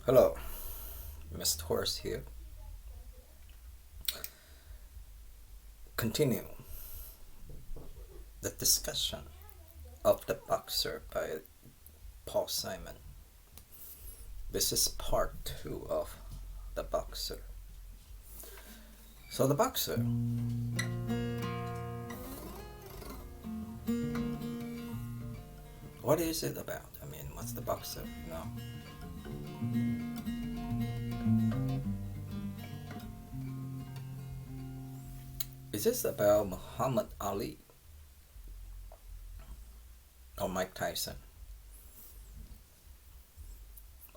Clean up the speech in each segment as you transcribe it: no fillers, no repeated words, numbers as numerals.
Hello, Mr. Horse here. Continue the discussion of The Boxer by Paul Simon. This is part 2 of The Boxer. So, The Boxer. What is it about? I mean, what's The Boxer? Is this about Muhammad Ali or Mike Tyson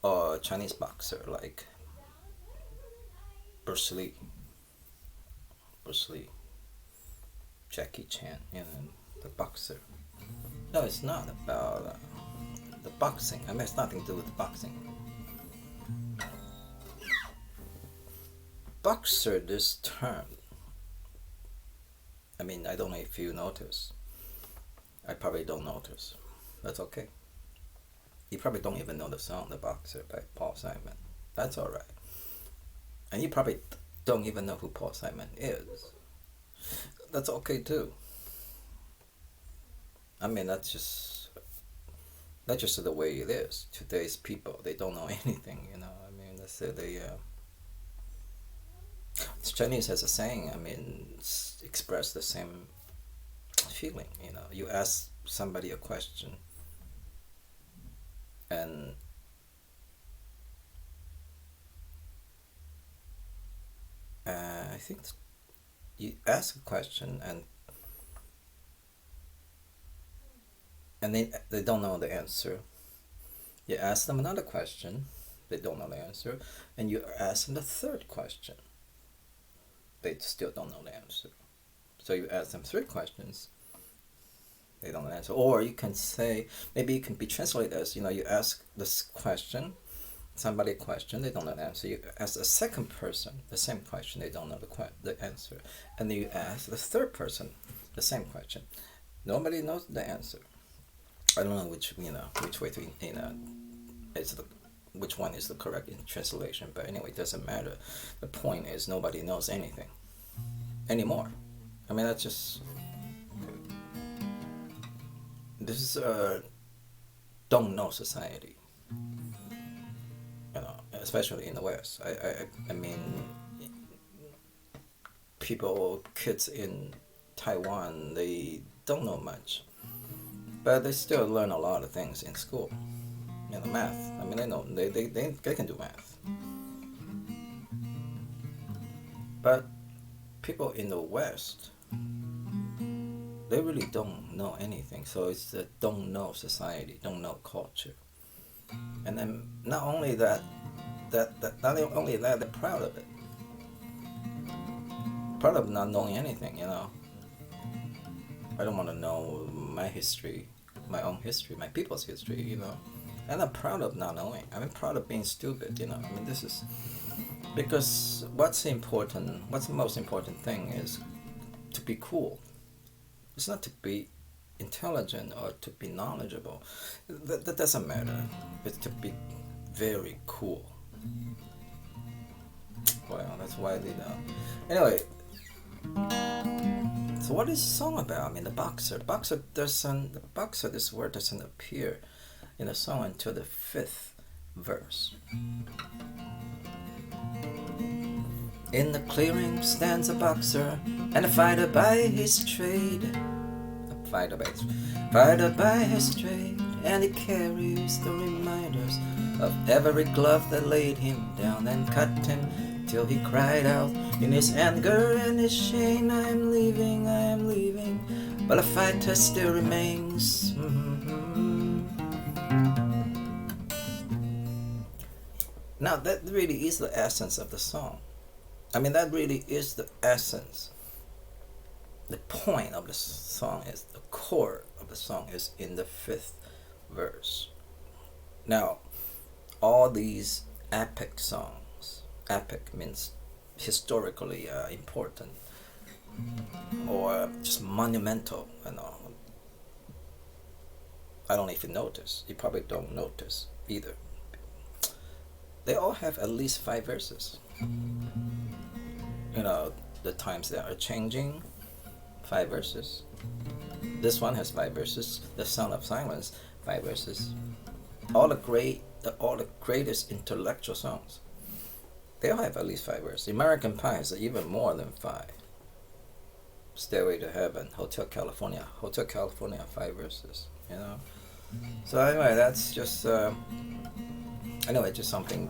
or a Chinese boxer like Bruce Lee, Bruce Lee, Jackie Chan, the boxer? No, it's not about the boxing. I mean, it's nothing to do with boxing. Boxer, this term, I mean, I don't know if you notice. I probably don't notice. That's okay. You probably don't even know the song The Boxer by Paul Simon. That's alright. And you probably don't even know who Paul Simon is. That's okay too. I mean, that's just the way it is. Today's people, they don't know anything, I mean, that's it. Chinese has a saying, I mean, express the same feeling, You ask somebody a question, and I think you ask a question, and they don't know the answer. You ask them another question, they don't know the answer, and you ask them the third question, they still don't know the answer. So you ask them three questions, they don't answer. Or you can say, maybe it can be translated as, you ask this question, somebody a question, they don't know the answer. You ask a second person the same question, they don't know the answer. And then you ask the third person the same question. Nobody knows the answer. I don't know which way to, which one is the correct translation, but anyway, it doesn't matter. The point is nobody knows anything anymore. I mean, that's just, this is a don't know society, especially in the West. I mean, kids in Taiwan, they don't know much, but they still learn a lot of things in school. Math. I mean, they can do math. But people in the West, they really don't know anything. So it's the don't know society, don't know culture. And then not only that, not only that, they're proud of it. Proud of not knowing anything, I don't want to know my history, my own history, my people's history, And I'm proud of not knowing. I'm proud of being stupid, I mean, this is because what's the most important thing is to be cool. It's not to be intelligent or to be knowledgeable. That doesn't matter. It's to be very cool. Well, that's why they know. Anyway, so what is the song about? I mean, the boxer. This word doesn't appear in the song until the 5th verse. In the clearing stands a boxer and a fighter by his trade. A fighter by his trade, and he carries the reminders of every glove that laid him down and cut him till he cried out in his anger and his shame, I am leaving, but a fighter still remains. Now that really is the essence of the song. I mean, that really is the essence. The point of the song is, the core of the song is in the 5th verse. Now, all these epic songs, epic means historically important or just monumental, I don't know if you notice. You probably don't notice either. they all have at least 5 verses. You know, the times that are changing, 5 verses. This one has 5 verses. The Sound of Silence, 5 verses. All the greatest intellectual songs, they all have at least 5 verses. American Pie is even more than 5. Stairway to Heaven, Hotel California, 5 verses. You know. So anyway, that's just anyway, just something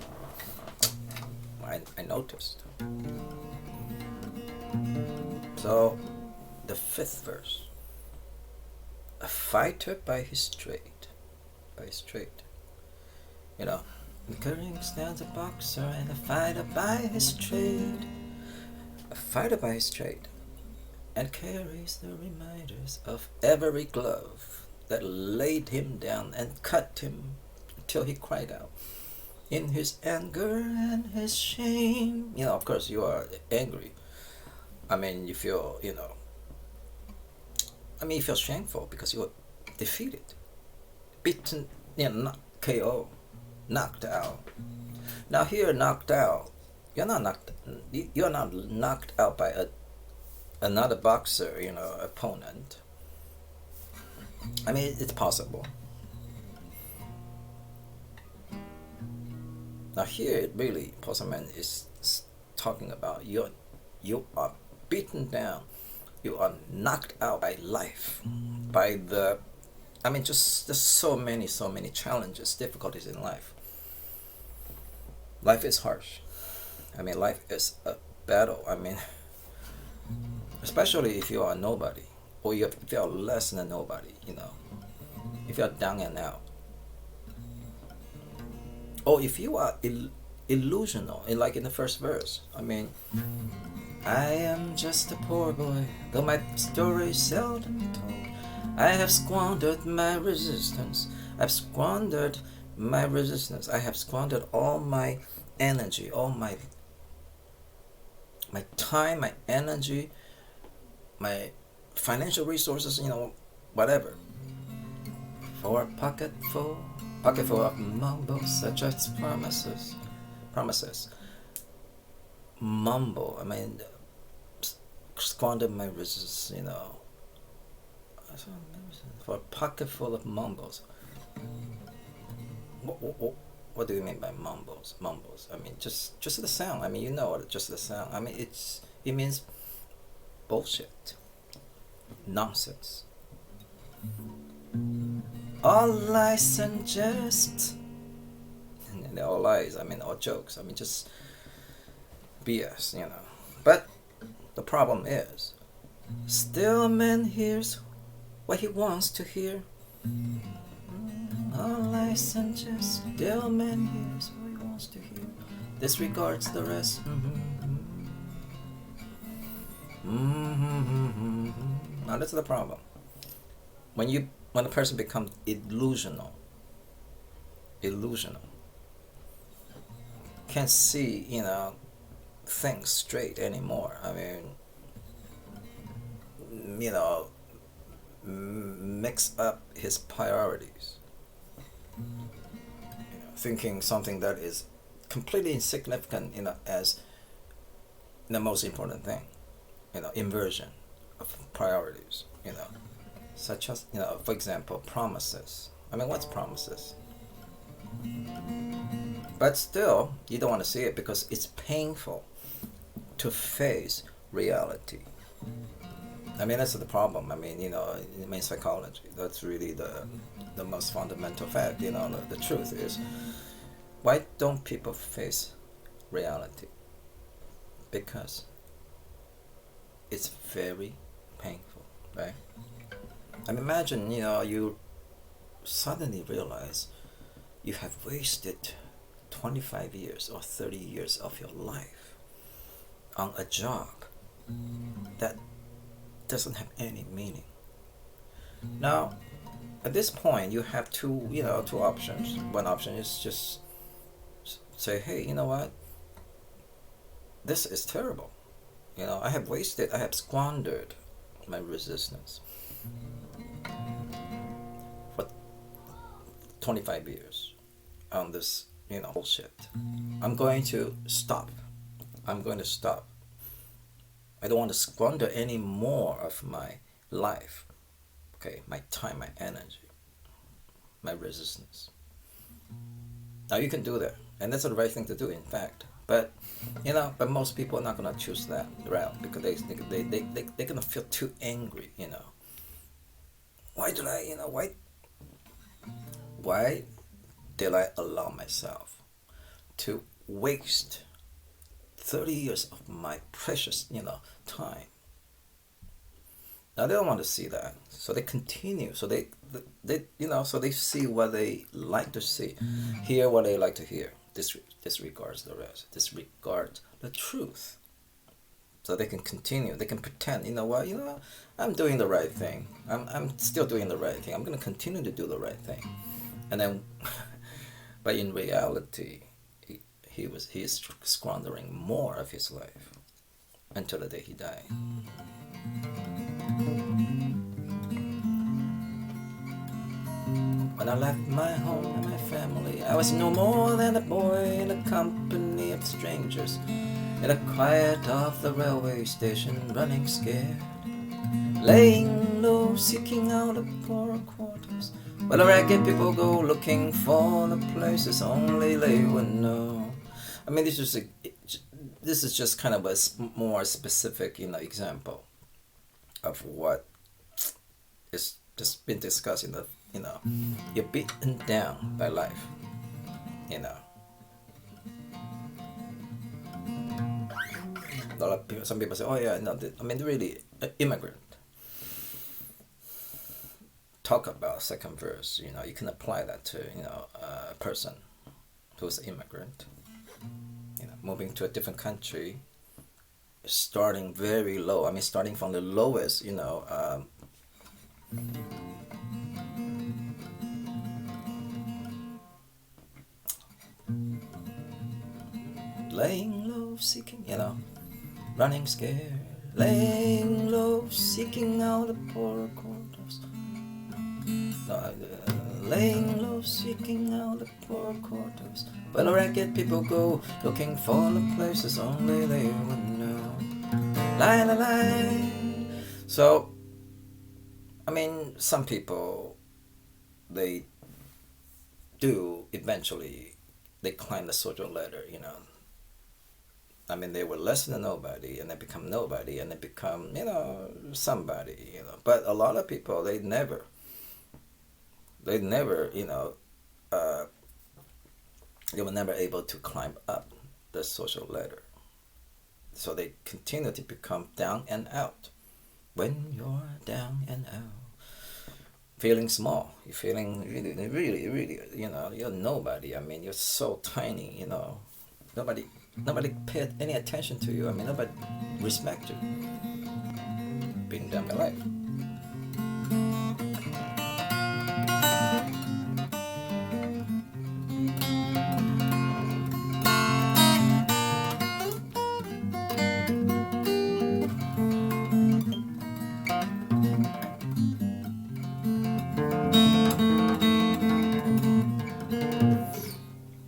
I noticed. So the 5th verse, a fighter by his trade, you know, the king stands a boxer and a fighter by his trade, a fighter by his trade, and carries the reminders of every glove that laid him down and cut him till he cried out in his anger and his shame. You know, of course, you are angry. I mean, you feel, you feel shameful because you were defeated, beaten, not KO, knocked out. Now here, knocked out, you're not knocked out by another boxer, opponent. I mean, it's possible. Now here, it really, Postman is talking about you are beaten down, you are knocked out by life, by just so many challenges, difficulties in life. Life is harsh. I mean, life is a battle. I mean, especially if you are nobody, or if you are less than nobody, if you are down and out, or if you are illusional, like in the first verse. I mean, I am just a poor boy, though my story is seldom told. I have squandered my resistance. I have squandered all my energy, all my time, my energy, my financial resources, whatever, for a pocketful of mumbles such as promises. Mumble. I mean, squander my resistance, for a pocket full of mumbles. What do you mean by mumbles? I mean, just the sound. I mean, just the sound. I mean, it means bullshit, nonsense, all lies and jest. And they're all lies. I mean, all jokes. I mean, just BS. But the problem is, still man hears what he wants to hear. All lies and jest. Still man hears what he wants to hear. Disregards the rest. Now that's the problem. When a person becomes illusional, can't see, things straight anymore. I mean, mix up his priorities, thinking something that is completely insignificant, as the most important thing, inversion of priorities, such as, for example, promises. I mean, what's promises? But still, you don't want to see it because it's painful to face reality. I mean, that's the problem. I mean, in psychology, that's really the most fundamental fact. The truth is, why don't people face reality? Because it's very painful, right? I mean, imagine, you suddenly realize you have wasted 25 years or 30 years of your life on a job that doesn't have any meaning. Now, at this point, you have two options. One option is just say, hey, you know what? This is terrible. I have squandered my resistance for 25 years on this bullshit. I'm going to stop. I'm going to stop. I don't want to squander any more of my life. Okay, my time, my energy, my resistance. Now you can do that, and that's the right thing to do, in fact. But but most people are not gonna choose that route because they're gonna feel too angry. Why did I? Why did I allow myself to waste 30 years of my precious time? Now they don't want to see that, so they continue. So so they see what they like to see, hear what they like to hear. Disregards the rest. Disregards the truth. So they can continue. They can pretend. You know what? I'm doing the right thing. I'm still doing the right thing. I'm gonna continue to do the right thing, and then, but in reality, he is squandering more of his life until the day he died. When I left my home and my family, I was no more than a boy in a company of strangers, in the quiet of the railway station, running scared, laying low, seeking out the poorer quarters, where the ragged people go looking for the places only they would know. I mean, this is just kind of a more specific, example of what is just been discussed in the, you're beaten down by life, A lot of people, some people say, oh yeah, no, I mean, really, immigrant. Talk about second verse, you can apply that to, a person who's an immigrant, moving to a different country, starting very low. I mean, starting from the lowest, laying low, seeking, running scared, laying low, seeking out the poorer quarters. No, laying low, seeking out the poorer quarters, where the ragged people go looking for the places only they would know. Line, a line. So, I mean, some people, they do eventually, they climb the social ladder, I mean, they were less than nobody, and they become nobody, and they become, somebody, But a lot of people, they never, they were never able to climb up the social ladder. So they continue to become down and out. When you're down and out, feeling small, you're feeling really, really, really, you're nobody. I mean, you're so tiny, Nobody paid any attention to you. I mean, nobody respect you. Being down by life.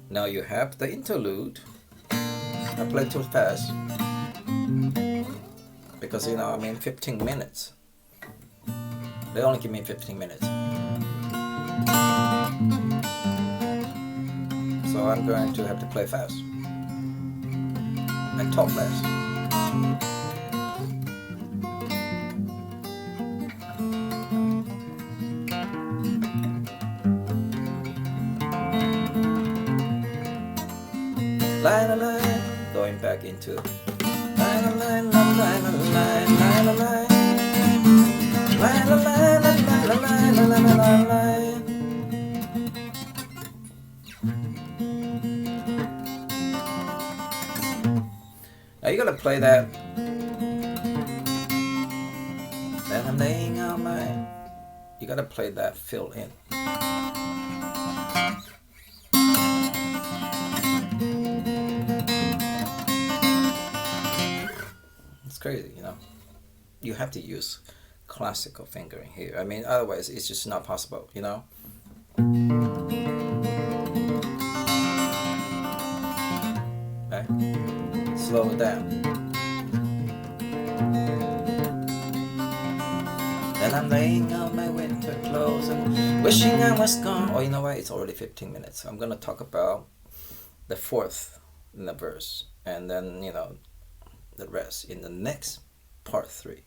Now you have the interlude. I played too fast because 15 minutes. They only give me 15 minutes, so I'm going to have to play fast and talk less. Line, a line, going back into line, a line, line, line, line, line, line, line, line, line, line, line, line, line. Now you gotta play that. And I'm laying out my. You gotta play that fill in. It's crazy, You have to use classical fingering here. I mean, otherwise it's just not possible, slow it down. Then I'm laying out my winter clothes and wishing I was gone. Oh, you know what? It's already 15 minutes. I'm gonna talk about the fourth in the verse, and then the rest in the next part 3.